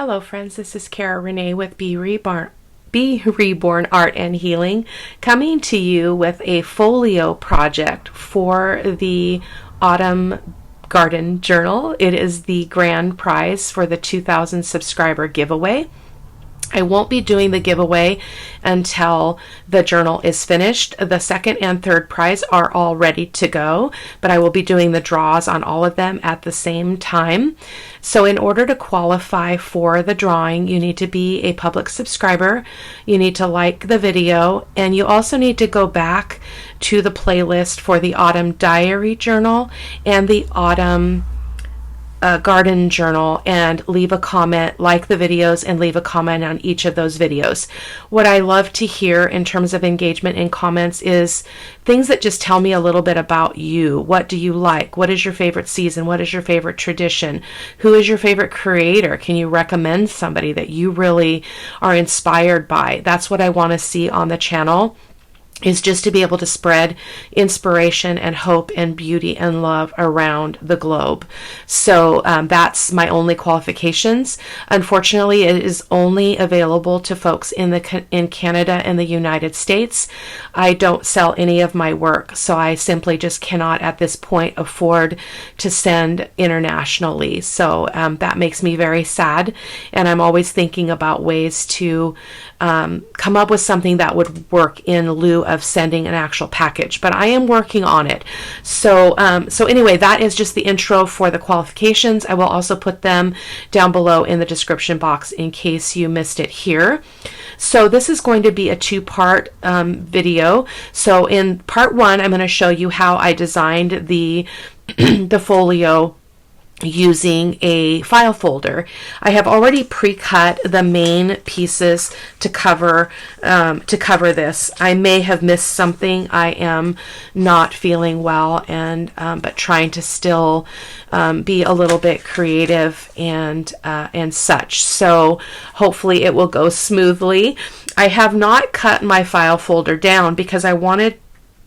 Hello friends, this is Cara-Renee with B.Reborn Art and Healing, coming to you with a folio project for the Autumn Garden Journal. It is the grand prize for the 2,000 subscriber giveaway. I won't be doing the giveaway until the journal is finished. The second and third prize are all ready to go, but I will be doing the draws on all of them at the same time. So in order to qualify for the drawing, you need to be a public subscriber, you need to like the video, and you also need to go back to the playlist for the Autumn Diary Journal and the Autumn Garden Journal and leave a comment, like the videos, and leave a comment on each of those videos. What I love to hear in terms of engagement in comments is things that just tell me a little bit about you. What do you like? What is your favorite season? What is your favorite tradition? Who is your favorite creator? Can you recommend somebody that you really are inspired by? That's what I want to see on the channel, is just to be able to spread inspiration and hope and beauty and love around the globe. So that's my only qualifications. Unfortunately, it is only available to folks in Canada and the United States. I don't sell any of my work, so I simply just cannot at this point afford to send internationally. So that makes me very sad, and I'm always thinking about ways to come up with something that would work in lieu of sending an actual package, but I am working on it. So anyway, that is just the intro for the qualifications. I will also put them down below in the description box in case you missed it here. So this is going to be a two-part video. So in part one, I'm going to show you how I designed the the folio using a file folder. I have already pre-cut the main pieces to cover this. I may have missed something. I am not feeling well, and but trying to still be a little bit creative and such. So hopefully it will go smoothly. I have not cut my file folder down because I wanted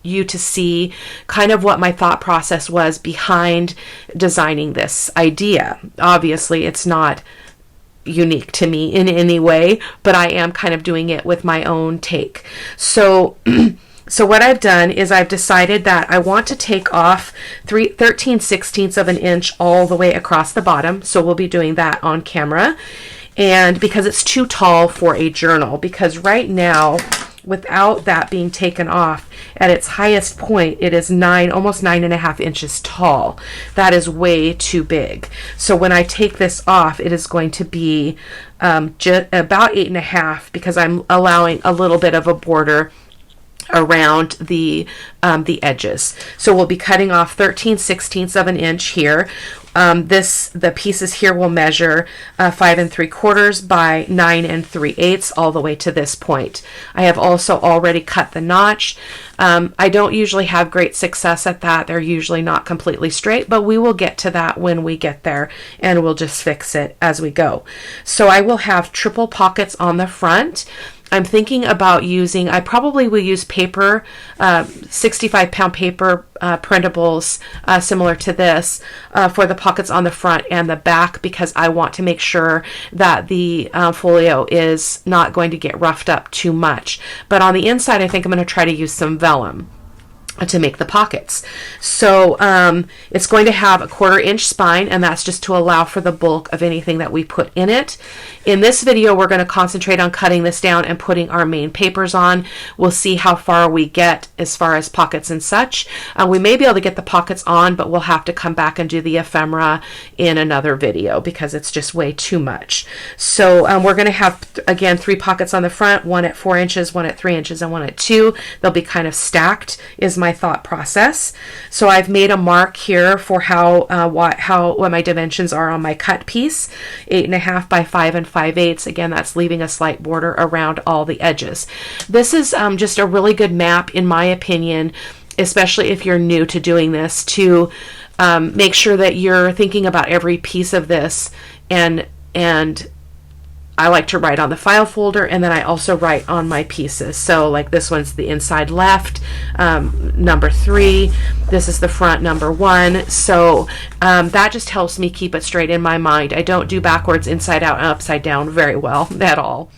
you to see kind of what my thought process was behind designing this idea. Obviously, it's not unique to me in any way, but I am kind of doing it with my own take. So what I've done is I've decided that I want to take off 13/16 of an inch all the way across the bottom. So we'll be doing that on camera. And because it's too tall for a journal, because right now, without that being taken off, at its highest point, it is almost 9.5 inches tall. That is way too big. So when I take this off, it is going to be just about 8.5, because I'm allowing a little bit of a border around the edges. So we'll be cutting off 13/16 of an inch here. The pieces here will measure 5 3/4 by 9 3/8 all the way to this point. I have also already cut the notch. I don't usually have great success at that. They're usually not completely straight, but we will get to that when we get there, and we'll just fix it as we go. So I will have triple pockets on the front. I'm thinking about using, I probably will use paper, 65-pound paper printables similar to this for the pockets on the front and the back, because I want to make sure that the folio is not going to get roughed up too much. But on the inside, I think I'm going to try to use some vellum to make the pockets. So it's going to have a 1/4 inch spine, and that's just to allow for the bulk of anything that we put in it. In this video, we're going to concentrate on cutting this down and putting our main papers on. We'll see how far we get as far as pockets and such. We may be able to get the pockets on, but we'll have to come back and do the ephemera in another video because it's just way too much. So we're going to have, again, 3 pockets on the front, one at 4 inches, one at 3 inches, and one at 2. They'll be kind of stacked, is my thought process. So I've made a mark here for what my dimensions are on my cut piece, 8.5 by 5 5/8. Again, that's leaving a slight border around all the edges. This is just a really good map, in my opinion, especially if you're new to doing this, to make sure that you're thinking about every piece of this and I like to write on the file folder, and then I also write on my pieces. So like this one's the inside left, number 3. This is the front, number 1. So that just helps me keep it straight in my mind. I don't do backwards, inside out, and upside down very well at all,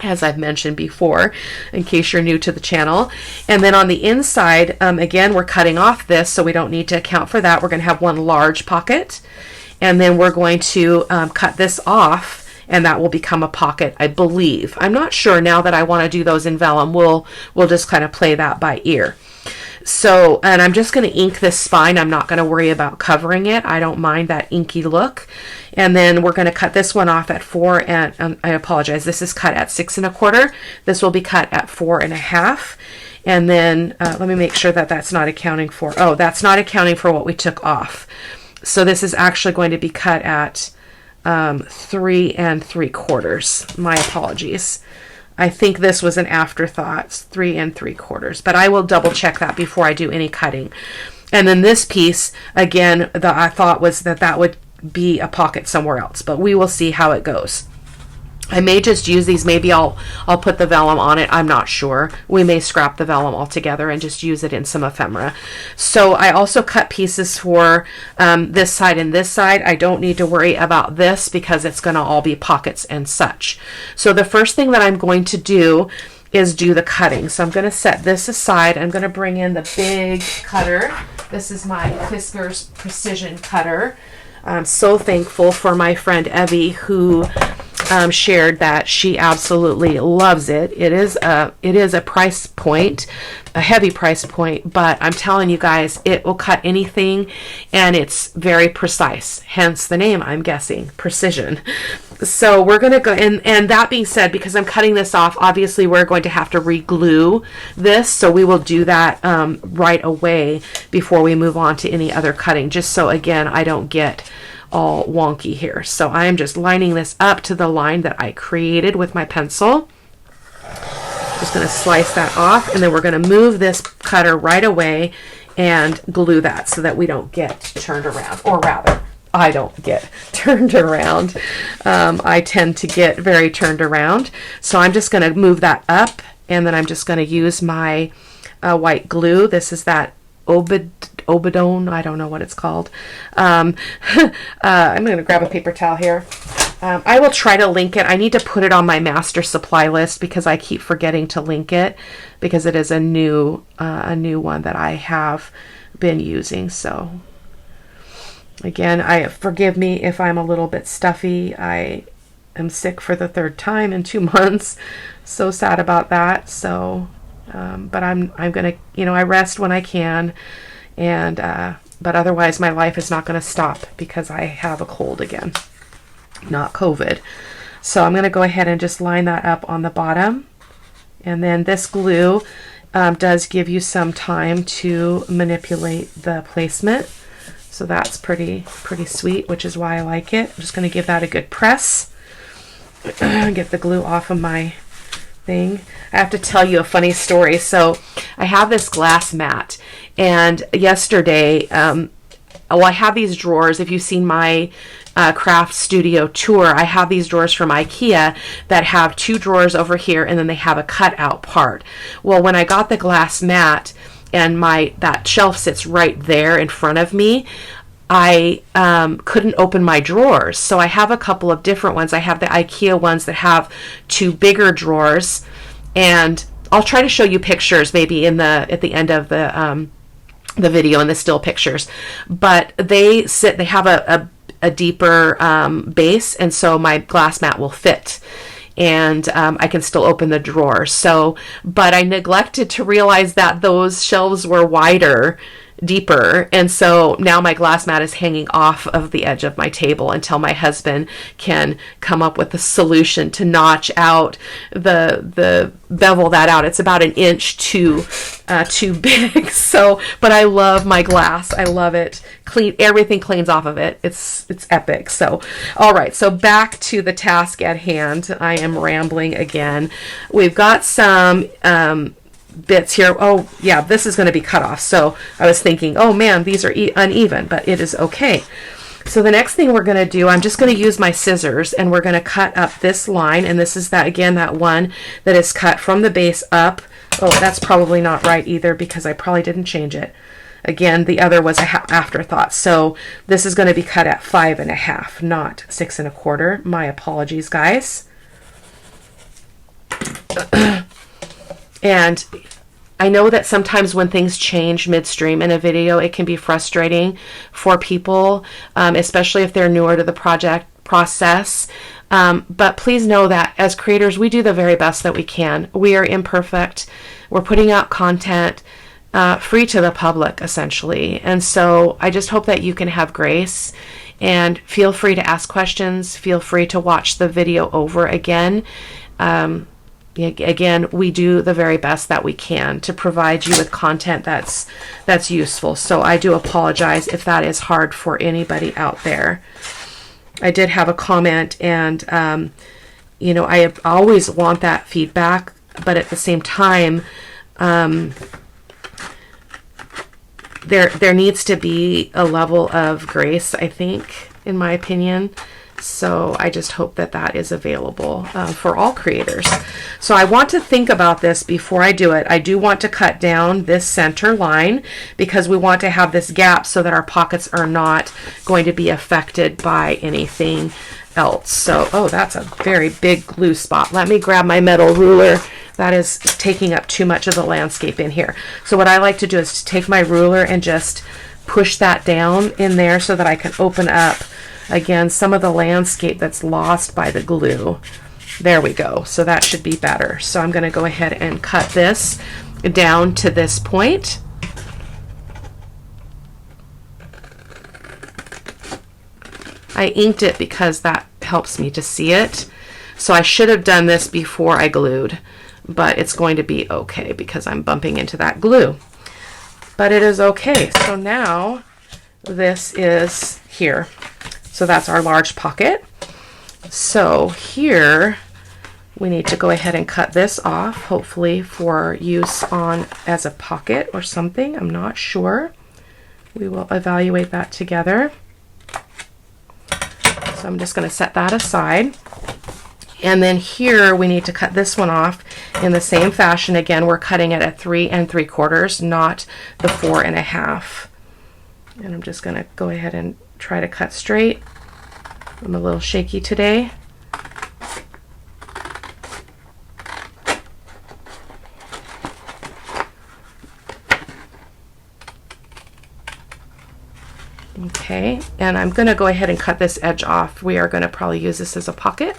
as I've mentioned before, in case you're new to the channel. And then on the inside, again, we're cutting off this, so we don't need to account for that. We're going to have one large pocket, and then we're going to cut this off, and that will become a pocket, I believe. I'm not sure now that I want to do those in vellum. We'll just kind of play that by ear. So, and I'm just going to ink this spine. I'm not going to worry about covering it. I don't mind that inky look. And then we're going to cut this one off at 4, and I apologize, this is cut at 6 1/4. This will be cut at 4 1/2. And then let me make sure that that's not accounting for, oh, that's not accounting for what we took off. So this is actually going to be cut at 3 3/4. My apologies. I think this was an afterthought, 3 3/4, but I will double check that before I do any cutting. And then this piece, again, I thought was that would be a pocket somewhere else, but we will see how it goes. I may just use these. Maybe I'll put the vellum on it. I'm not sure. We may scrap the vellum altogether and just use it in some ephemera. So I also cut pieces for this side and this side. I don't need to worry about this because it's going to all be pockets and such. So the first thing that I'm going to do is do the cutting. So I'm going to set this aside. I'm going to bring in the big cutter. This is my Fiskars Precision Cutter. I'm so thankful for my friend Evie, who shared that she absolutely loves it. It is a price point, a heavy price point, but I'm telling you guys, it will cut anything, and it's very precise. Hence the name, I'm guessing, Precision. So we're going to go, and that being said, because I'm cutting this off, obviously we're going to have to re-glue this, so we will do that right away before we move on to any other cutting, just so, again, I don't get all wonky here. So I'm just lining this up to the line that I created with my pencil. Just going to slice that off, and then we're going to move this cutter right away and glue that so that we don't get turned around, or rather, I don't get turned around. I tend to get very turned around. So I'm just going to move that up, and then I'm just going to use my white glue. This is that Obidone, I don't know what it's called. I'm going to grab a paper towel here. I will try to link it. I need to put it on my master supply list because I keep forgetting to link it, because it is a new one that I have been using. So again, forgive me if I'm a little bit stuffy. I am sick for the 3rd time in 2 months. So sad about that. So but I'm gonna, I rest when I can, and but otherwise my life is not going to stop because I have a cold again, not COVID. So I'm going to go ahead and just line that up on the bottom, and then this glue does give you some time to manipulate the placement, so that's pretty sweet, which is why I like it. I'm just going to give that a good press, get the glue off of my thing. I have to tell you a funny story. So I have this glass mat, and yesterday, I have these drawers. If you've seen my craft studio tour, I have these drawers from IKEA that have 2 drawers over here, and then they have a cutout part. Well, when I got the glass mat and that shelf sits right there in front of me, I couldn't open my drawers. So I have a couple of different ones. I have the IKEA ones that have 2 bigger drawers, and I'll try to show you pictures maybe at the end of the video and the still pictures. But they have a deeper base, and so my glass mat will fit, and I can still open the drawer. So, but I neglected to realize that those shelves were wider, deeper, and so now my glass mat is hanging off of the edge of my table until my husband can come up with a solution to notch out bevel that out. It's about 1 inch too big. So, but I love my glass. I love it. Everything cleans off of it. It's epic. So, all right. So back to the task at hand. I am rambling again. We've got some bits here. Oh yeah, this is going to be cut off. So I was thinking, oh man, these are uneven, but it is okay. So the next thing we're going to do, I'm just going to use my scissors and we're going to cut up this line. And this is that, again, that one that is cut from the base up. Oh, that's probably not right either because I probably didn't change it. Again, the other was a afterthought. So this is going to be cut at 5.5, not 6 1/4. My apologies, guys. And I know that sometimes when things change midstream in a video, it can be frustrating for people, especially if they're newer to the project process. But please know that as creators, we do the very best that we can. We are imperfect. We're putting out content free to the public, essentially. And so I just hope that you can have grace and feel free to ask questions. Feel free to watch the video over again. Again, we do the very best that we can to provide you with content that's useful. So I do apologize if that is hard for anybody out there. I did have a comment, and you know, I always want that feedback, but at the same time, there needs to be a level of grace, I think, in my opinion. So I just hope that that is available for all creators. So I want to think about this before I do it. I do want to cut down this center line because we want to have this gap so that our pockets are not going to be affected by anything else. So, oh, that's a very big glue spot. Let me grab my metal ruler. That is taking up too much of the landscape in here. So what I like to do is to take my ruler and just push that down in there so that I can open up, again, some of the landscape that's lost by the glue. There we go. So that should be better. So I'm going to go ahead and cut this down to this point. I inked it because that helps me to see it. So I should have done this before I glued, but it's going to be okay because I'm bumping into that glue. But it is okay. So now this is here. So that's our large pocket. So here we need to go ahead and cut this off, hopefully for use on as a pocket or something. I'm not sure. We will evaluate that together. So I'm just going to set that aside. And then here we need to cut this one off in the same fashion. Again, we're cutting it at 3 3/4, not the 4 1/2. And I'm just going to go ahead and try to cut straight. I'm a little shaky today. Okay, and I'm going to go ahead and cut this edge off. We are going to probably use this as a pocket,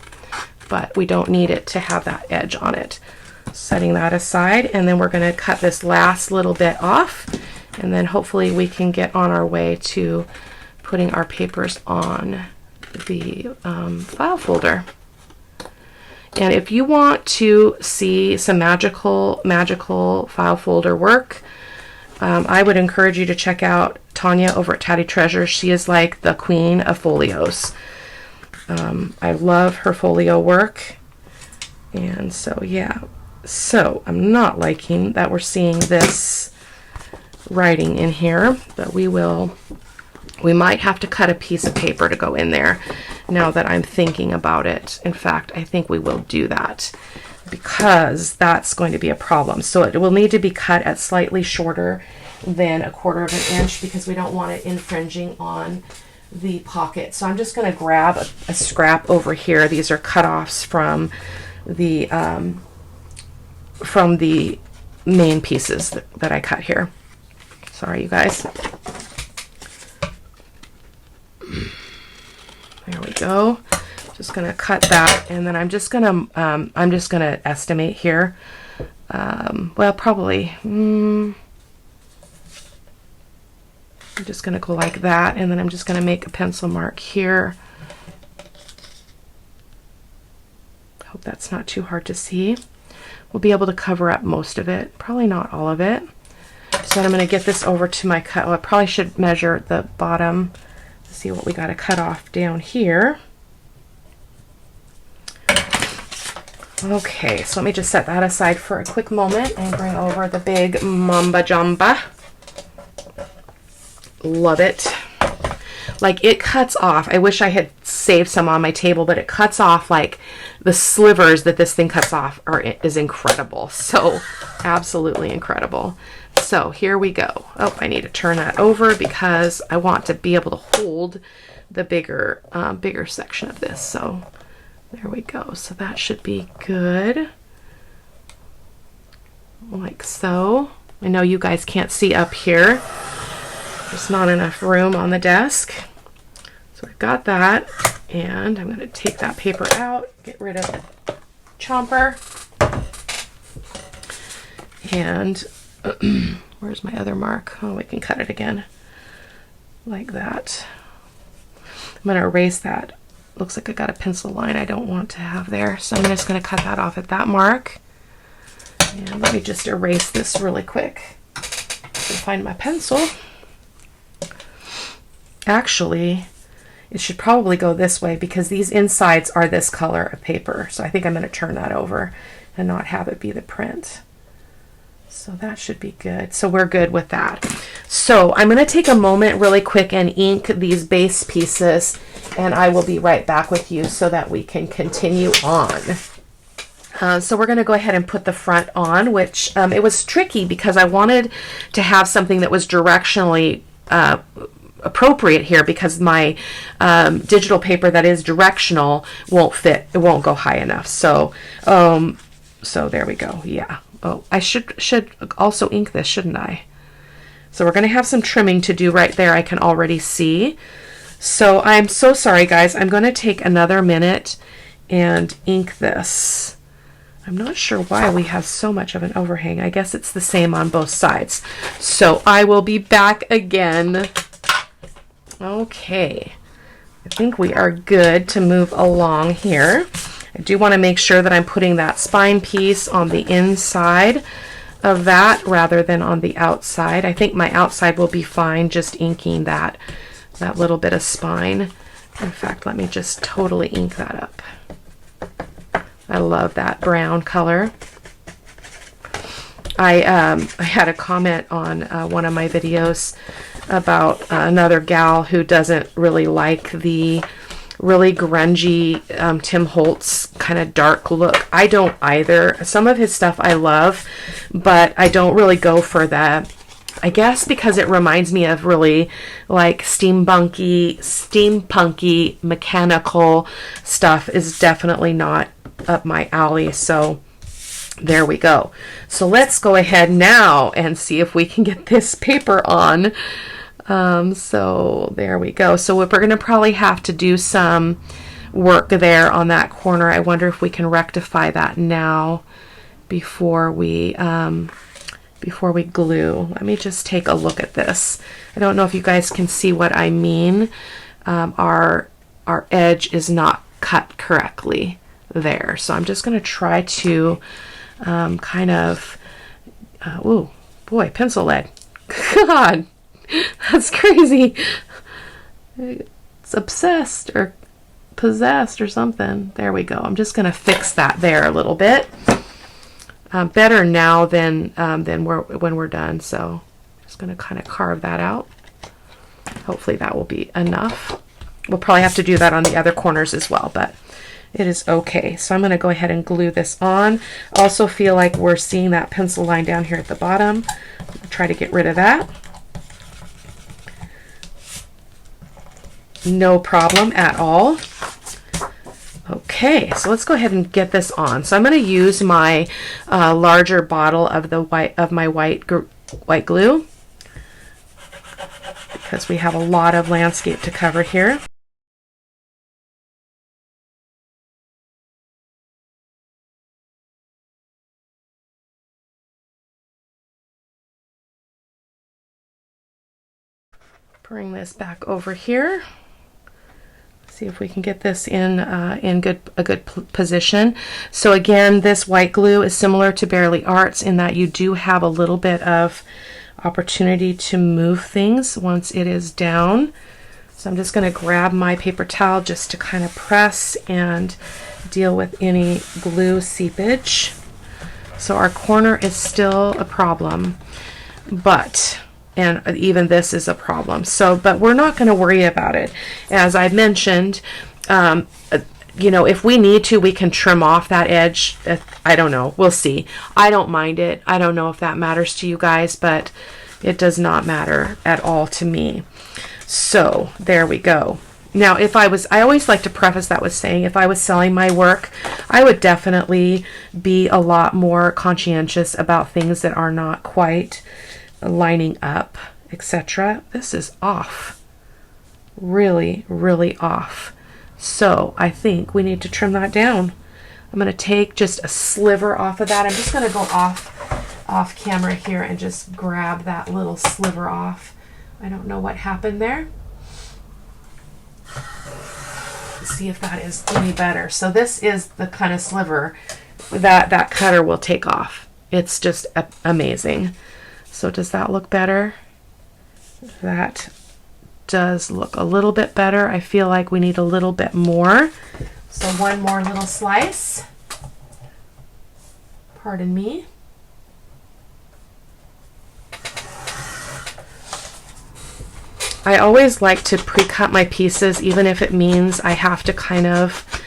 but we don't need it to have that edge on it. Setting that aside, and then we're going to cut this last little bit off, and then hopefully we can get on our way to putting our papers on the file folder. And if you want to see some magical file folder work, I would encourage you to check out Tanya over at Tatty Treasure. She is like the queen of folios. I love her folio work. And so, yeah. So, I'm not liking that we're seeing this writing in here, but we might have to cut a piece of paper to go in there now that I'm thinking about it. In fact, I think we will do that because that's going to be a problem. So it will need to be cut at slightly shorter than 1/4 of an inch because we don't want it infringing on the pocket. So I'm just going to grab a scrap over here. These are cutoffs from the main pieces that I cut here. Sorry, you guys. There we go. Just going to cut that, and then I'm just going to estimate here. Well, probably. I'm just going to go like that, and then I'm just going to make a pencil mark here. Hope that's not too hard to see. We'll be able to cover up most of it, probably not all of it. So then I'm going to get this over to my cut. Well, I probably should measure the bottom to see what we got to cut off down here. Okay, so let me just set that aside for a quick moment and bring over the big Mamba Jamba. Love it. like it cuts off. I wish I had saved some on my table, but it cuts off, like the slivers that this thing cuts off is incredible. So absolutely incredible. So here we go. Oh, I need to turn that over because I want to be able to hold the bigger section of this. So there we go. So that should be good. Like so. I know you guys can't see up here. There's not enough room on the desk. So I've got that, and I'm going to take that paper out, get rid of the chomper, and where's my other mark? Oh, we can cut it again, like that. I'm going to erase that. Looks like I got a pencil line I don't want to have there, so I'm just going to cut that off at that mark. And let me just erase this really quick. I can find my pencil. Actually, it should probably go this way because these insides are this color of paper. So I think I'm going to turn that over and not have it be the print. So that should be good. So we're good with that. So I'm going to take a moment really quick and ink these base pieces, and I will be right back with you so that we can continue on. So we're going to go ahead and put the front on, which it was tricky because I wanted to have something that was directionally appropriate here because my digital paper that is directional won't fit. It won't go high enough. So so there we go. Yeah. Oh, I should also ink this, shouldn't I? So we're going to have some trimming to do right there. I can already see. So I'm so sorry, guys. I'm going to take another minute and ink this. I'm not sure why we have so much of an overhang. I guess it's the same on both sides. So I will be back again. Okay. I think we are good to move along here. I do want to make sure that I'm putting that spine piece on the inside of that rather than on the outside. I think my outside will be fine just inking that little bit of spine. In fact, let me just totally ink that up. I love that brown color. I had a comment on one of my videos about another gal who doesn't really like the really grungy Tim Holtz kind of dark look. I don't either. Some of his stuff I love, but I don't really go for that. I guess because it reminds me of really like steampunky, mechanical stuff is definitely not up my alley. So there we go. So let's go ahead now and see if we can get this paper on. So there we go. So we're going to probably have to do some work there on that corner. I wonder if we can rectify that now before we glue. Let me just take a look at this. I don't know if you guys can see what I mean. Our edge is not cut correctly there. So I'm just going to try to kind of, ooh, boy, pencil lead. God, that's crazy. It's obsessed or possessed or something. There we go. I'm just going to fix that there a little bit. Better now than when we're done. So just going to kind of carve that out. Hopefully that will be enough. We'll probably have to do that on the other corners as well, but it is okay. So I'm going to go ahead and glue this on. Also feel like we're seeing that pencil line down here at the bottom. I'll try to get rid of that. No problem at all. Okay, so let's go ahead and get this on. So I'm going to use my larger bottle of my white glue because we have a lot of landscape to cover here. Bring this back over here. See if we can get this in a good position. So again, this white glue is similar to Barely Arts in that you do have a little bit of opportunity to move things once it is down. So I'm just going to grab my paper towel just to kind of press and deal with any glue seepage. So our corner is still a problem, but And even this is a problem. So, but we're not going to worry about it. As I mentioned, you know, if we need to, we can trim off that edge. I don't know. We'll see. I don't mind it. I don't know if that matters to you guys, but it does not matter at all to me. So there we go. Now, I always like to preface that with saying, if I was selling my work, I would definitely be a lot more conscientious about things that are not quite lining up, etc. This is off. Really, really off. So I think we need to trim that down. I'm going to take just a sliver off of that. I'm just going to go off camera here and just grab that little sliver off. I don't know what happened there. Let's see if that is any better. So this is the kind of sliver that cutter will take off. It's just amazing. So does that look better? That does look a little bit better. I feel like we need a little bit more. So one more little slice. Pardon me. I always like to pre-cut my pieces, even if it means I have to kind of,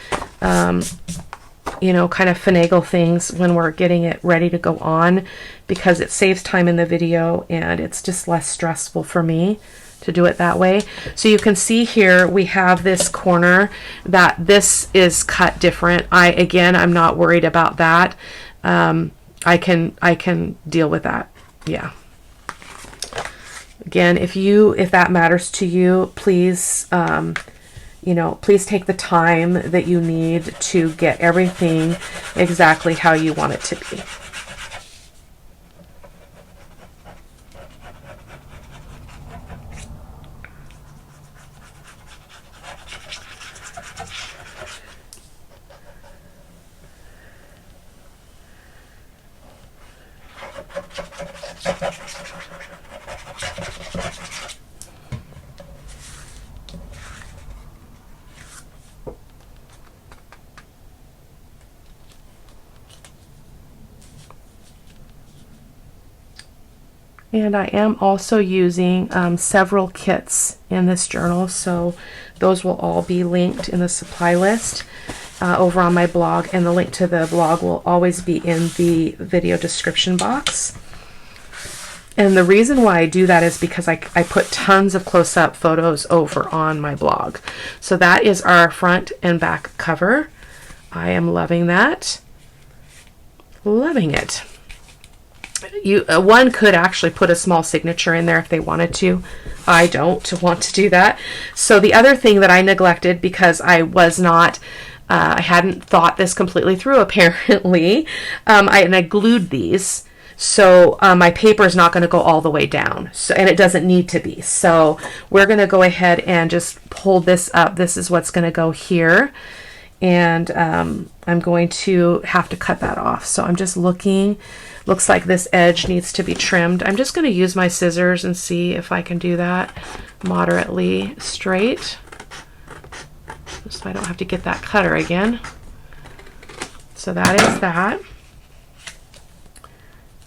you know, kind of finagle things when we're getting it ready to go on, because it saves time in the video and it's just less stressful for me to do it that way. So you can see here we have this corner that this is cut different. I'm not worried about that. I can deal with that. Yeah. Again, if that matters to you, please, you know, please take the time that you need to get everything exactly how you want it to be. And I am also using several kits in this journal, so those will all be linked in the supply list over on my blog, and the link to the blog will always be in the video description box. And the reason why I do that is because I put tons of close-up photos over on my blog. So that is our front and back cover. I am loving that. Loving it. One could actually put a small signature in there if they wanted to. I don't want to do that. So the other thing that I neglected, because I was not, I hadn't thought this completely through apparently, and I glued these. So my paper is not going to go all the way down, and it doesn't need to be. So we're going to go ahead and just hold this up. This is what's going to go here. And I'm going to have to cut that off. So I'm just looking. Looks like this edge needs to be trimmed. I'm just going to use my scissors and see if I can do that moderately straight, so I don't have to get that cutter again. So that is that.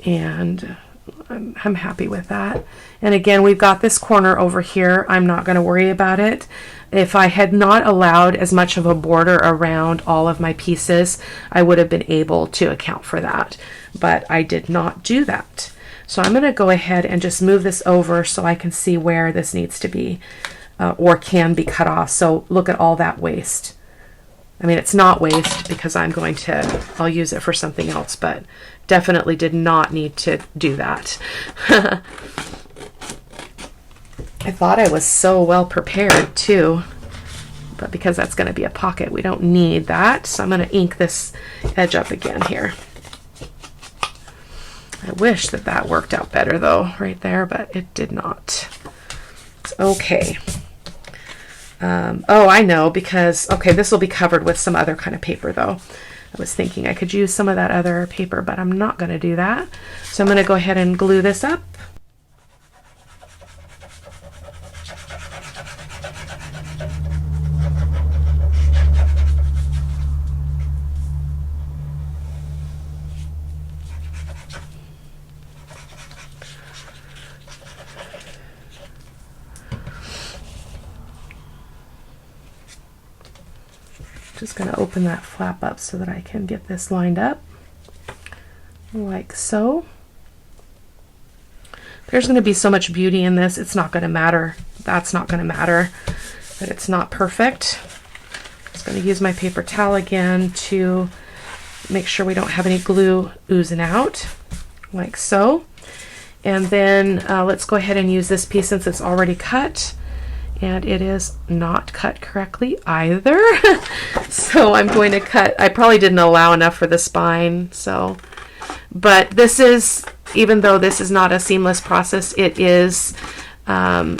And I'm happy with that. And again, we've got this corner over here. I'm not going to worry about it. If I had not allowed as much of a border around all of my pieces, I would have been able to account for that. But I did not do that. So I'm going to go ahead and just move this over so I can see where this needs to be or can be cut off. So look at all that waste. I mean, it's not waste because I'll use it for something else, but definitely did not need to do that. I thought I was so well prepared too, but because that's going to be a pocket, we don't need that. So I'm going to ink this edge up again here. I wish that worked out better though, right there, but it did not. It's okay. Oh, I know, because, okay, this will be covered with some other kind of paper though. I was thinking I could use some of that other paper, but I'm not going to do that. So I'm going to go ahead and glue this up. Just going to open that flap up so that I can get this lined up, like so. There's going to be so much beauty in this, it's not going to matter. That's not going to matter that it's not perfect. I'm just going to use my paper towel again to make sure we don't have any glue oozing out, like so. And then let's go ahead and use this piece since it's already cut. And it is not cut correctly either. So I'm going to cut, I probably didn't allow enough for the spine, so. But this is, even though this is not a seamless process, it is an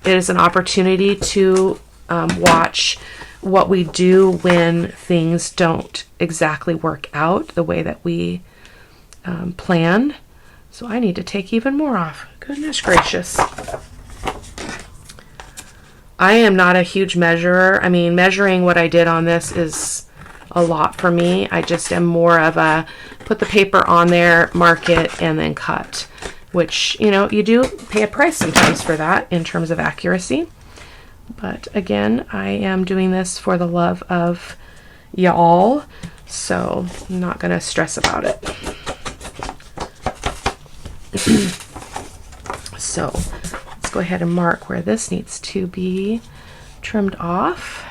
opportunity to watch what we do when things don't exactly work out the way that we plan. So I need to take even more off. Goodness gracious. I am not a huge measurer. I mean, measuring what I did on this is a lot for me. I just am more of a put the paper on there, mark it, and then cut, which, you know, you do pay a price sometimes for that in terms of accuracy. But again, I am doing this for the love of y'all, so I'm not going to stress about it. So let's go ahead and mark where this needs to be trimmed off.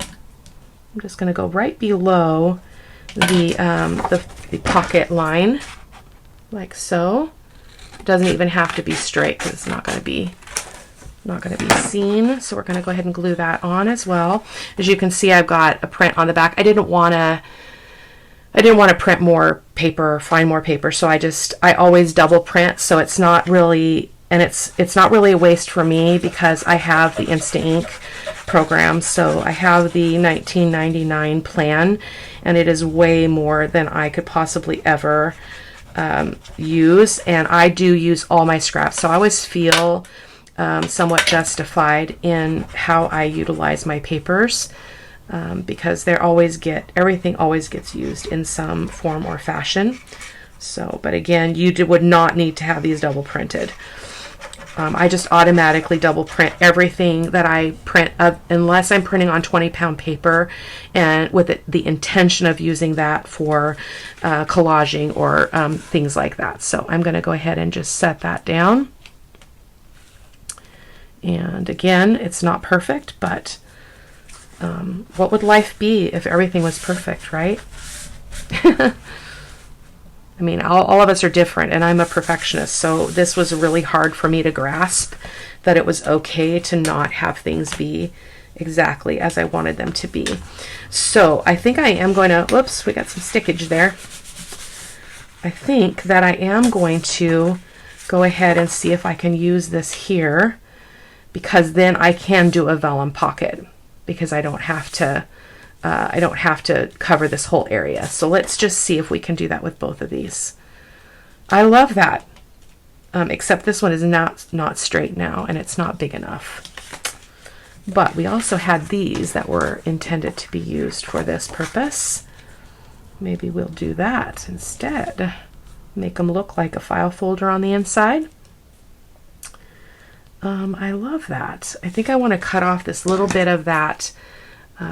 I'm just going to go right below the pocket line, like so. It doesn't even have to be straight because it's not going to be seen. So we're going to go ahead and glue that on as well. As you can see, I've got a print on the back. I didn't want to print more paper, find more paper, so I always double print, so it's not really, and it's not really a waste for me because I have the Instant Ink program. So I have the $19.99 plan, and it is way more than I could possibly ever use, and I do use all my scraps, so I always feel somewhat justified in how I utilize my papers, because everything always gets used in some form or fashion. So, but again, you would not need to have these double printed. I just automatically double print everything that I print, unless I'm printing on 20-pound paper and with the intention of using that for collaging or things like that. So I'm going to go ahead and just set that down. And again, it's not perfect, but what would life be if everything was perfect, right? I mean, all of us are different, and I'm a perfectionist, so this was really hard for me to grasp, that it was okay to not have things be exactly as I wanted them to be. So I think I am going to, whoops, we got some stickage there. I think that I am going to go ahead and see if I can use this here, because then I can do a vellum pocket, because I don't have to cover this whole area. So let's just see if we can do that with both of these. I love that, except this one is not straight now, and it's not big enough. But we also had these that were intended to be used for this purpose. Maybe we'll do that instead. Make them look like a file folder on the inside. I love that. I think I want to cut off this little bit of that.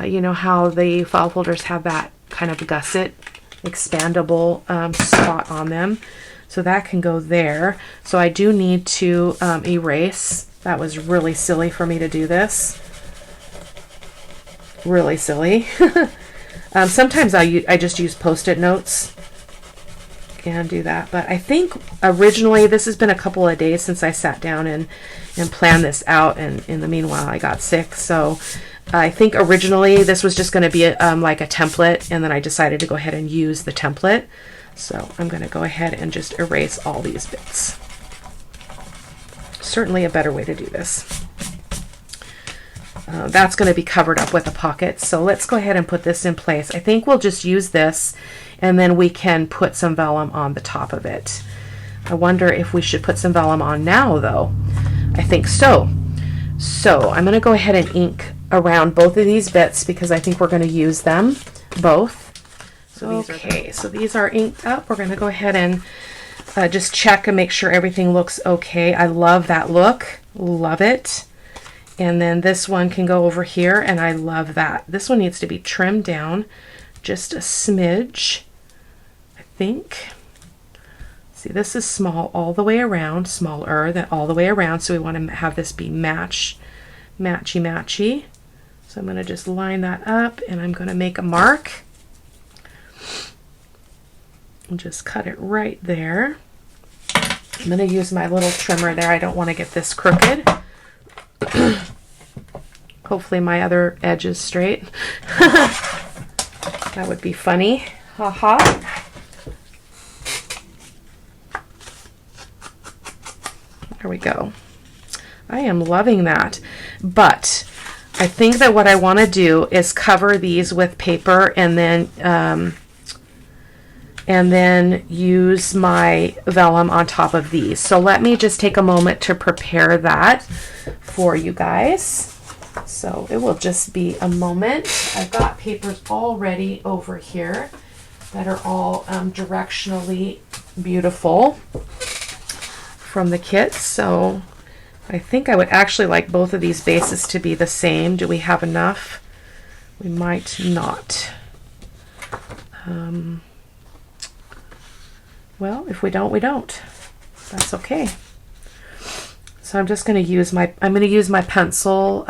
You know how the file folders have that kind of gusset, expandable spot on them. So that can go there. So I do need to erase. That was really silly for me to do this. Really silly. Sometimes I just use Post-it notes and do that. But I think originally, this has been a couple of days since I sat down and planned this out. And in the meanwhile, I got sick. So I think originally this was just going to be like a template, and then I decided to go ahead and use the template. So I'm going to go ahead and just erase all these bits. Certainly a better way to do this. That's going to be covered up with a pocket. So let's go ahead and put this in place. I think we'll just use this, and then we can put some vellum on the top of it. I wonder if we should put some vellum on now, though. I think so. So I'm going to go ahead and ink around both of these bits because I think we're going to use them both. So so these are inked up. We're going to go ahead and just check and make sure everything looks okay. I love that look. Love it. And then this one can go over here, and I love that. This one needs to be trimmed down just a smidge, I think. See, this is small all the way around, smaller than all the way around, so we want to have this be matchy. So I'm going to just line that up, and I'm going to make a mark. And just cut it right there. I'm going to use my little trimmer there. I don't want to get this crooked. Hopefully my other edge is straight. That would be funny. Haha. There we go. I am loving that. But I think that what I want to do is cover these with paper and then use my vellum on top of these. So let me just take a moment to prepare that for you guys. So it will just be a moment. I've got papers already over here that are all directionally beautiful from the kit. So I think I would actually like both of these bases to be the same. Do we have enough? We might not. Well, if we don't, we don't. That's okay. So I'm just going to use my pencil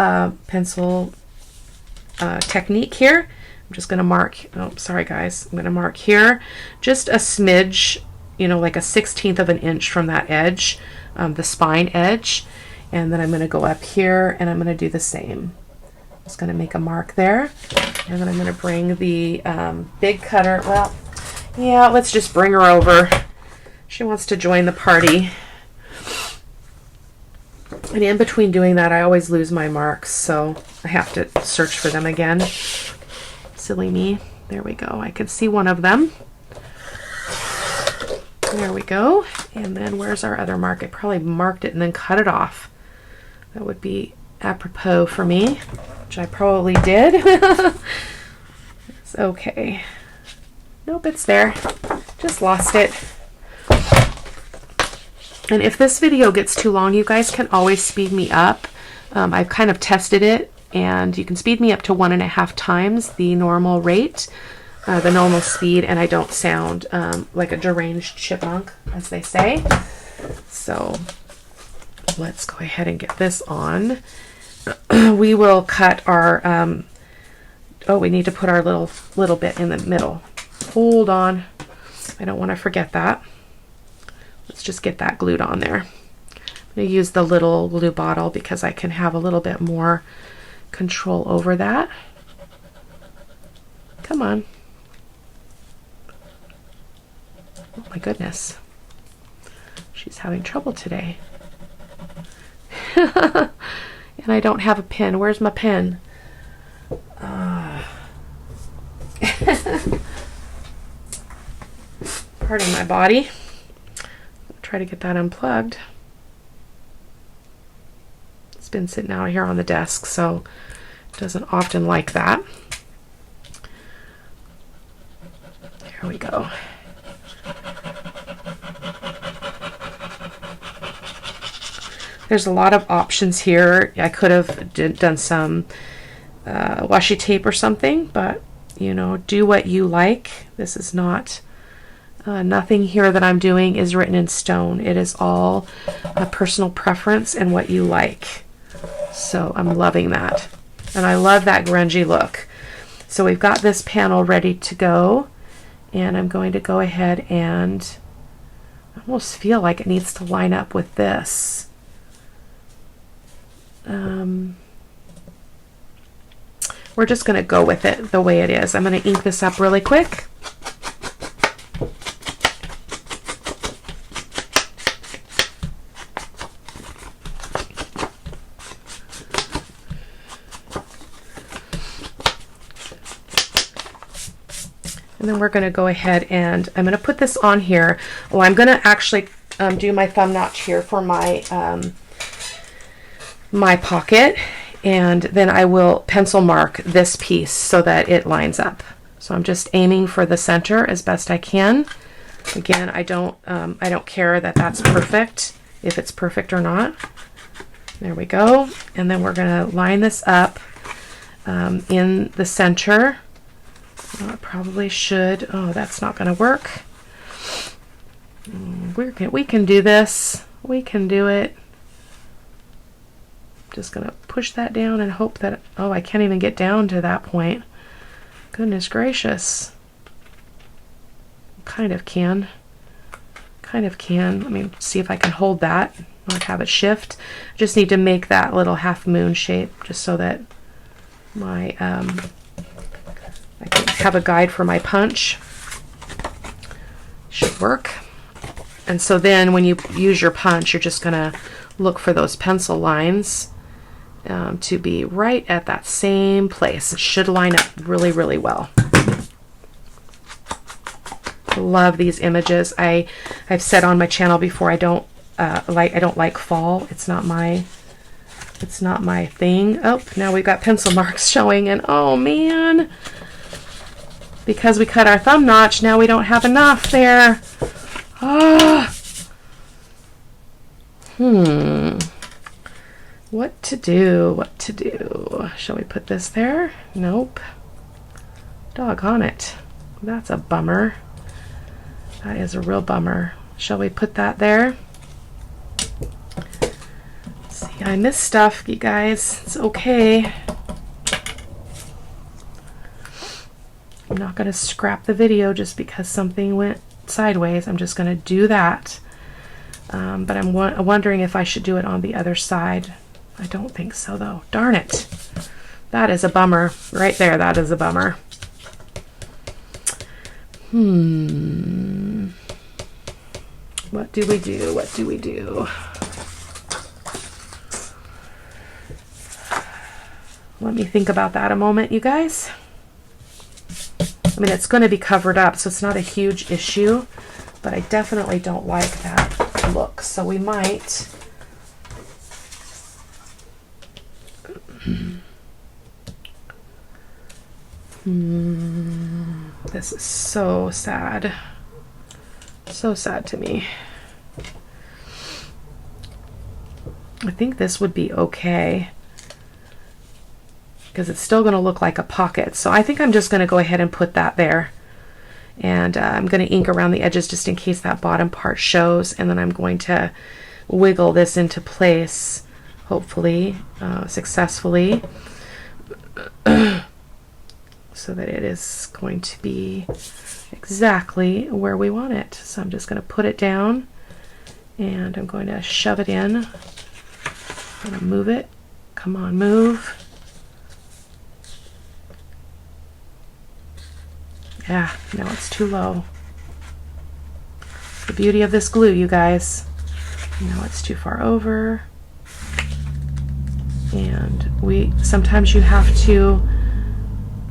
technique here. I'm just going to mark. Oh, sorry guys. I'm going to mark here, just a smidge, you know, like a 1/16 of an inch from that edge, the spine edge, and then I'm going to go up here and I'm going to do the same. I'm just going to make a mark there, and then I'm going to bring the big cutter. Well, yeah, let's just bring her over. She wants to join the party. And in between doing that, I always lose my marks, so I have to search for them again. Silly me. There we go. I can see one of them. There we go. And then where's our other mark? I probably marked it and then cut it off. That would be apropos for me, which I probably did. It's okay. Nope, it's there. Just lost it. And if this video gets too long, you guys can always speed me up. I've kind of tested it, and you can speed me up to 1.5 times the normal rate, the normal speed, and I don't sound like a deranged chipmunk, as they say. So let's go ahead and get this on. We will cut our, oh, we need to put our little bit in the middle. Hold on. I don't want to forget that. Let's just get that glued on there. I'm going to use the little glue bottle because I can have a little bit more control over that. Come on. Oh my goodness. She's having trouble today. And I don't have a pen. Where's my pen? Pardon my body. Try to get that unplugged. It's been sitting out here on the desk, so it doesn't often like that. There we go. There's a lot of options here. I could have done some washi tape or something, but you know, do what you like. This is not nothing here that I'm doing is written in stone. It is all a personal preference and what you like. So I'm loving that. And I love that grungy look. So we've got this panel ready to go, and I'm going to go ahead and I almost feel like it needs to line up with this. We're just going to go with it the way it is. I'm going to ink this up really quick. And then we're going to go ahead and I'm going to put this on here. Well, I'm going to actually do my thumb notch here for my my pocket, and then I will pencil mark this piece so that it lines up. So I'm just aiming for the center as best I can. Again, I don't care that that's perfect, if it's perfect or not. There we go. And then we're going to line this up in the center. Well, it probably should. Oh, that's not going to work. We can do this. We can do it. Just going to push that down and hope that, oh, I can't even get down to that point. Goodness gracious. Kind of can. Kind of can. Let me see if I can hold that, not have it shift. Just need to make that little half moon shape just so that my I can have a guide for my punch. Should work. And so then when you use your punch, you're just going to look for those pencil lines to be right at that same place. It should line up really, really well. I love these images. I've said on my channel before, I don't like fall. It's not my thing. Oh, now we've got pencil marks showing, and oh man, because we cut our thumb notch, now we don't have enough there. Ah. What to do? What to do? Shall we put this there? Nope. Doggone it. That's a bummer. That is a real bummer. Shall we put that there? See, I miss stuff, you guys. It's okay. I'm not going to scrap the video just because something went sideways. I'm just going to do that. But I'm wondering if I should do it on the other side. I don't think so, though. Darn it. That is a bummer. Right there, that is a bummer. What do we do? What do we do? Let me think about that a moment, you guys. I mean, it's going to be covered up, so it's not a huge issue, but I definitely don't like that look. So we might... This is so sad. So sad to me. I think this would be okay because it's still going to look like a pocket. So I think I'm just going to go ahead and put that there. And I'm going to ink around the edges just in case that bottom part shows. And then I'm going to wiggle this into place, hopefully successfully, so that it is going to be exactly where we want it. So I'm just going to put it down and I'm going to shove it in. I'm going to move it. Come on, move. Yeah, no, it's too low. The beauty of this glue, you guys. No, it's too far over. And sometimes you have to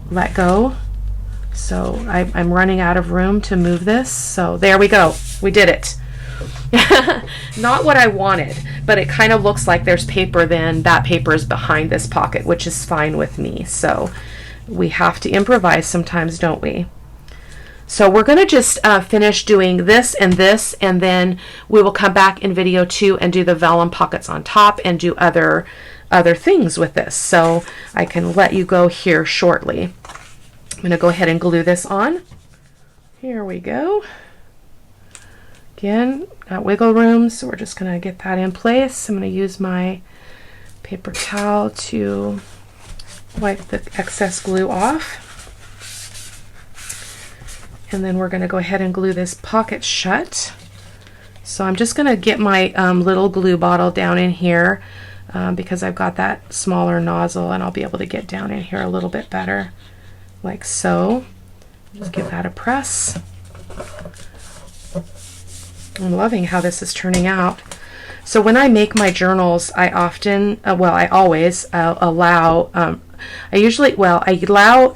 let go. So I'm running out of room to move this. So there we go. We did it. Not what I wanted, but it kind of looks like there's paper then. That paper is behind this pocket, which is fine with me. So we have to improvise sometimes, don't we? So we're going to just finish doing this, and then we will come back in video 2 and do the vellum pockets on top and do other things with this. So I can let you go here shortly. I'm going to go ahead and glue this on. Here we go. Again, got wiggle room, so we're just going to get that in place. I'm going to use my paper towel to wipe the excess glue off. And then we're going to go ahead and glue this pocket shut. So I'm just going to get my little glue bottle down in here because I've got that smaller nozzle, and I'll be able to get down in here a little bit better, like so. Just give that a press. I'm loving how this is turning out. So when I make my journals, I often, I always allow, I allow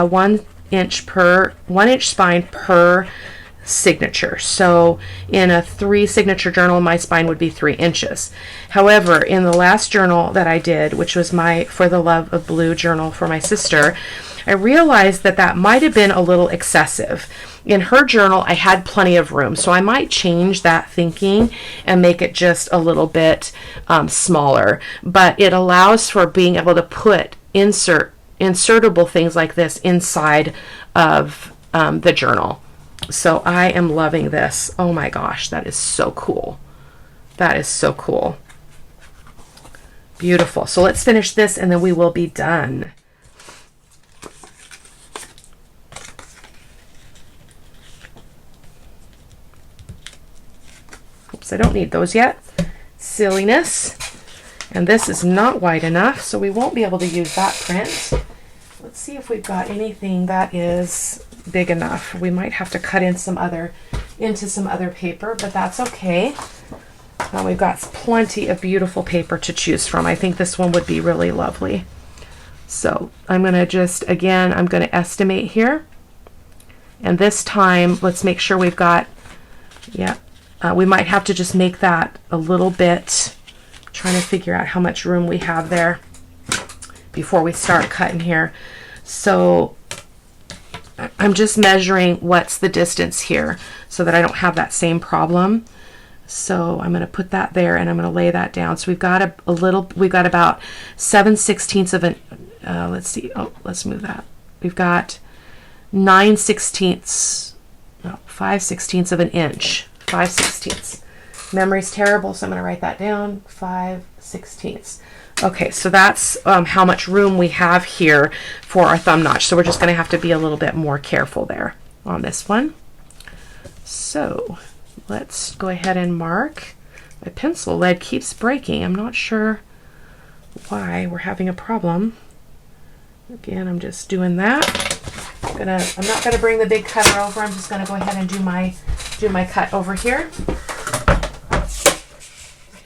1 inch spine per signature. So in a 3 signature journal, my spine would be 3 inches. However, in the last journal that I did, which was my For the Love of Blue journal for my sister, I realized that might have been a little excessive. in her journal, I had plenty of room. So I might change that thinking and make it just a little bit smaller. But it allows for being able to put insertable things like this inside of the journal. So I am loving this. Oh my gosh, that is so cool. That is so cool. Beautiful. So let's finish this and then we will be done. Oops, I don't need those yet. Silliness. And this is not wide enough, so we won't be able to use that print. Let's see if we've got anything that is big enough. We might have to cut in into some other paper, but that's okay. We've got plenty of beautiful paper to choose from. I think this one would be really lovely. So I'm going to just, again, I'm going to estimate here. And this time, let's make sure we've got, we might have to just make that a little bit, trying to figure out how much room we have there before we start cutting here. So I'm just measuring what's the distance here so that I don't have that same problem. So I'm going to put that there and I'm going to lay that down. So we've got we've got about 7/16 of an, let's see, oh, let's move that. We've got 5/16 of an inch. 5/16. Memory's terrible, so I'm going to write that down. 5/16. Okay, so that's how much room we have here for our thumb notch. So we're just going to have to be a little bit more careful there on this one. So let's go ahead and mark. My pencil lead keeps breaking. I'm not sure why we're having a problem. Again, I'm just doing that. I'm not gonna bring the big cutter over. I'm just gonna go ahead and do my cut over here. I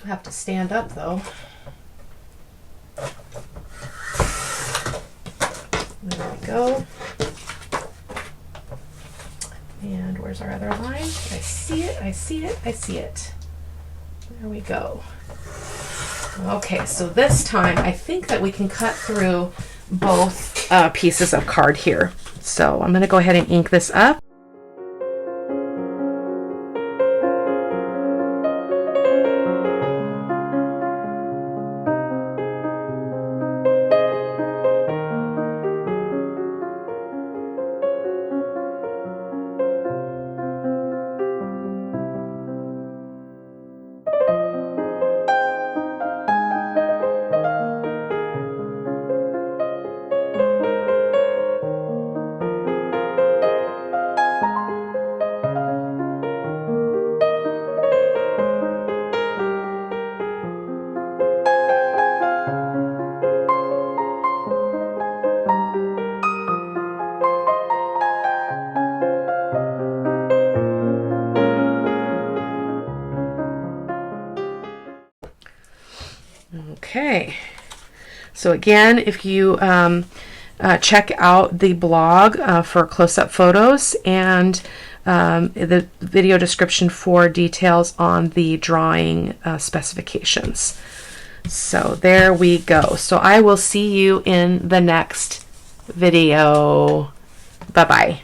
do have to stand up though. There we go. And where's our other line? I see it, I see it, I see it. There we go. Okay, so this time I think that we can cut through both pieces of card here. So I'm going to go ahead and ink this up. Okay, so again, if you check out the blog for close-up photos and the video description for details on the drawing specifications. So there we go. So I will see you in the next video. Bye-bye.